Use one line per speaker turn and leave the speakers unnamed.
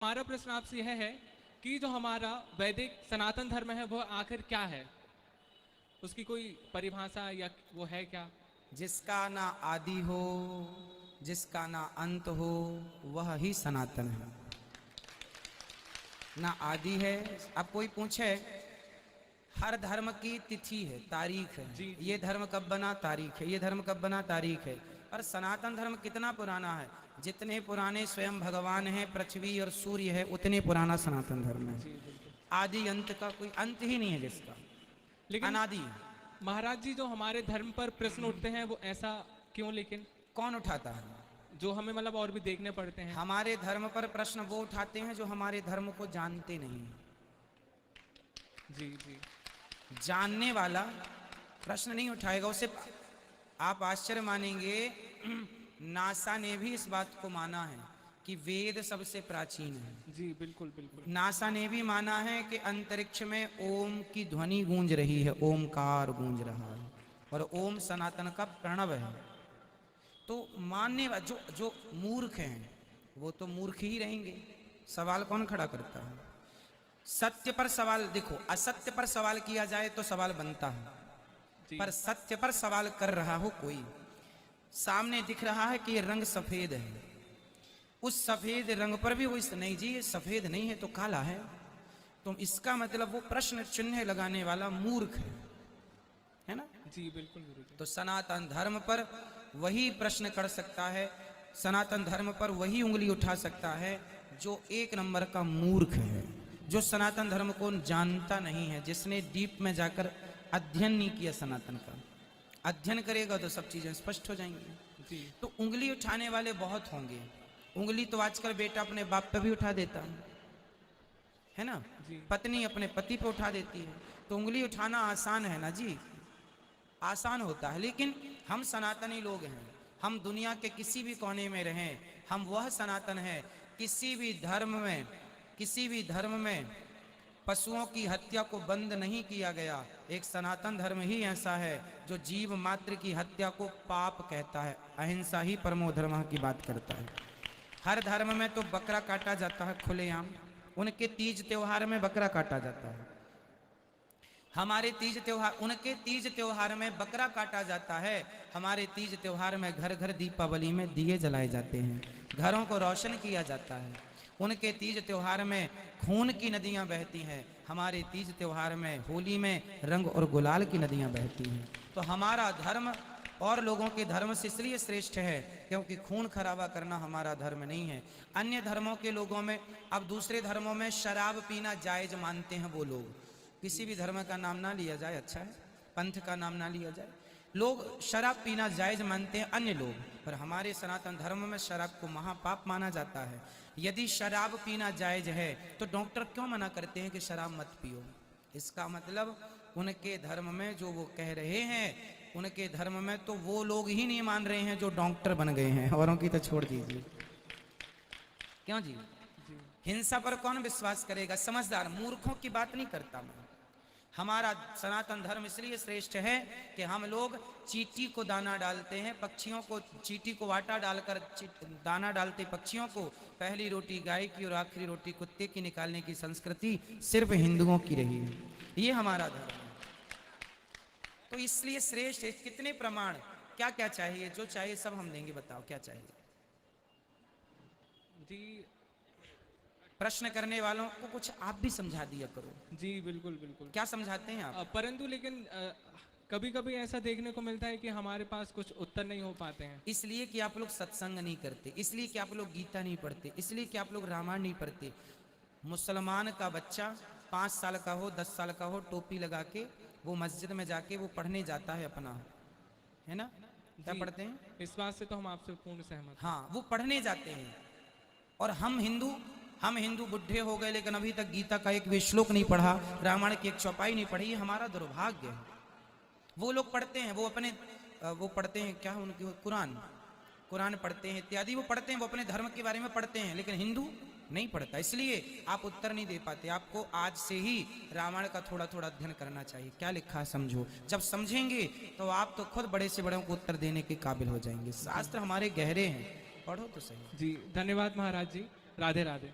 हमारा प्रश्न आपसे यह है कि जो हमारा वैदिक सनातन धर्म है वह आखिर क्या है? उसकी कोई परिभाषा या वो है क्या?
जिसका ना आदि हो, जिसका ना अंत हो, वह ही सनातन है। ना आदि है। अब कोई पूछे, हर धर्म की तिथि है, तारीख है।
जी, जी।
ये धर्म कब बना, तारीख है। ये धर्म कब बना, तारीख है। और सनातन धर्म कितना पुराना है? जितने पुराने स्वयं भगवान है, पृथ्वी और सूर्य है, उतने पुराना सनातन धर्म है।
जी बिल्कुल।
आदि अंत का कोई अंत ही नहीं है जिसका,
लेकिन
अनादि है।
महाराज जी, जो हमारे धर्म पर प्रश्न उठते हैं वो ऐसा क्यों? लेकिन
कौन उठाता है?
जो हमें मतलब और भी देखने पड़ते हैं।
हमारे धर्म पर प्रश्न वो उठाते हैं जो हमारे धर्म को जानते नहीं।
जी जी।
जानने वाला प्रश्न नहीं उठाएगा। उसे आप आश्चर्य मानेंगे, नासा ने भी इस बात को माना है कि वेद सबसे प्राचीन है।
जी बिल्कुल बिल्कुल।
नासा ने भी माना है कि अंतरिक्ष में ओम की ध्वनि गूंज रही है, ओमकार गूंज रहा है, और ओम सनातन का प्रणव है। तो मानने वाले जो जो मूर्ख हैं वो तो मूर्ख ही रहेंगे। सवाल कौन खड़ा करता है? सत्य पर सवाल, देखो, असत्य पर सवाल किया जाए तो सवाल बनता है,
जी
पर सत्य पर सवाल कर रहा हो कोई, सामने दिख रहा है कि ये रंग सफेद है, उस सफेद रंग पर भी वो इस नहीं जी ये सफेद नहीं है तो काला है, तो इसका मतलब वो प्रश्न चिन्ह लगाने वाला मूर्ख है ना?
जी बिल्कुल गुरुजी।
तो सनातन धर्म पर वही प्रश्न कर सकता है, सनातन धर्म पर वही उंगली उठा सकता है जो एक नंबर का मूर्ख है, जो सनातन धर्म को जानता नहीं है, जिसने डीप में जाकर अध्ययन नहीं किया सनातन का। अध्ययन करेगा तो सब चीजें स्पष्ट हो जाएंगी।
जी
तो उंगली उठाने वाले बहुत होंगे। उंगली तो आजकल बेटा अपने बाप पे भी उठा देता है ना?
जी।
पत्नी अपने पति पे उठा देती है। तो उंगली उठाना आसान है ना जी, आसान होता है। लेकिन हम सनातनी लोग हैं, हम दुनिया के किसी भी कोने में रहें, हम वह सनातन है। किसी भी धर्म में, किसी भी धर्म में पशुओं की हत्या को बंद नहीं किया गया। एक सनातन धर्म ही ऐसा है जो जीव मात्र की हत्या को पाप कहता है। अहिंसा ही परमो धर्म की बात करता है। हर धर्म में तो बकरा काटा जाता है खुलेआम, उनके तीज त्योहार में बकरा काटा जाता है। हमारे तीज त्योहार, उनके तीज त्योहार में बकरा काटा जाता है, हमारे तीज त्योहार में घर घर दीपावली में दिए जलाए जाते हैं, घरों को रोशन किया जाता है। उनके तीज त्योहार में खून की नदियां बहती हैं, हमारे तीज त्योहार में होली में रंग और गुलाल की नदियां बहती हैं। तो हमारा धर्म और लोगों के धर्म से इसलिए श्रेष्ठ है क्योंकि खून खराबा करना हमारा धर्म नहीं है। अन्य धर्मों के लोगों में, अब दूसरे धर्मों में शराब पीना जायज मानते हैं वो लोग। किसी भी धर्म का नाम ना लिया जाए, अच्छा है, पंथ का नाम ना लिया जाए, लोग शराब पीना जायज मानते हैं अन्य लोग, पर हमारे सनातन धर्म में शराब को महापाप माना जाता है। यदि शराब पीना जायज है तो डॉक्टर क्यों मना करते हैं कि शराब मत पियो? इसका मतलब उनके धर्म में जो वो कह रहे हैं, उनके धर्म में तो वो लोग ही नहीं मान रहे हैं जो डॉक्टर बन गए हैं, औरों की तो छोड़ दीजिए। क्यों जी? हिंसा पर कौन विश्वास करेगा? समझदार, मूर्खों की बात नहीं करता मैं। हमारा सनातन धर्म इसलिए श्रेष्ठ है कि हम लोग चींटी को दाना डालते हैं, पक्षियों को, चींटी को आटा डालकर दाना डालते पक्षियों को। पहली रोटी गाय की और आखिरी रोटी कुत्ते की निकालने की संस्कृति सिर्फ हिंदुओं की रही है। ये हमारा धर्म है, तो इसलिए श्रेष्ठ है। कितने प्रमाण, क्या क्या चाहिए? जो चाहिए सब हम देंगे, बताओ क्या चाहिए?
जी
प्रश्न करने वालों को कुछ आप भी समझा दिया करो।
जी बिल्कुल बिल्कुल।
क्या समझाते हैं आप?
परंतु लेकिन कभी कभी ऐसा देखने को मिलता है कि हमारे पास कुछ उत्तर नहीं हो पाते हैं।
इसलिए कि आप लोग सत्संग नहीं करते, इसलिए कि आप लोग गीता नहीं पढ़ते, इसलिए कि आप लोग रामायण नहीं पढ़ते। मुसलमान का बच्चा 5 साल का हो, 10 साल का हो, टोपी लगा के वो मस्जिद में जाके वो पढ़ने जाता है अपना, है ना? क्या
जी,
पढ़ते हैं?
इस बात से तो हम आपसे पूर्ण सहमत हैं।
हाँ, वो पढ़ने जाते हैं। और हम हिंदू बुढ़े हो गए लेकिन अभी तक गीता का एक भी श्लोक नहीं पढ़ा, रामायण की एक चौपाई नहीं पढ़ी। हमारा दुर्भाग्य है। वो लोग पढ़ते हैं, वो पढ़ते हैं क्या, उनकी कुरान पढ़ते हैं इत्यादि, वो पढ़ते हैं, वो अपने धर्म के बारे में पढ़ते हैं, लेकिन हिंदू नहीं पढ़ता। इसलिए आप उत्तर नहीं दे पाते। आपको आज से ही रामायण का थोड़ा थोड़ा अध्ययन करना चाहिए। क्या लिखा है समझो, जब समझेंगे तो आप तो खुद बड़े से बड़ों को उत्तर देने के काबिल हो जाएंगे। शास्त्र हमारे गहरे हैं, पढ़ो तो सही।
जी धन्यवाद महाराज जी। राधे राधे।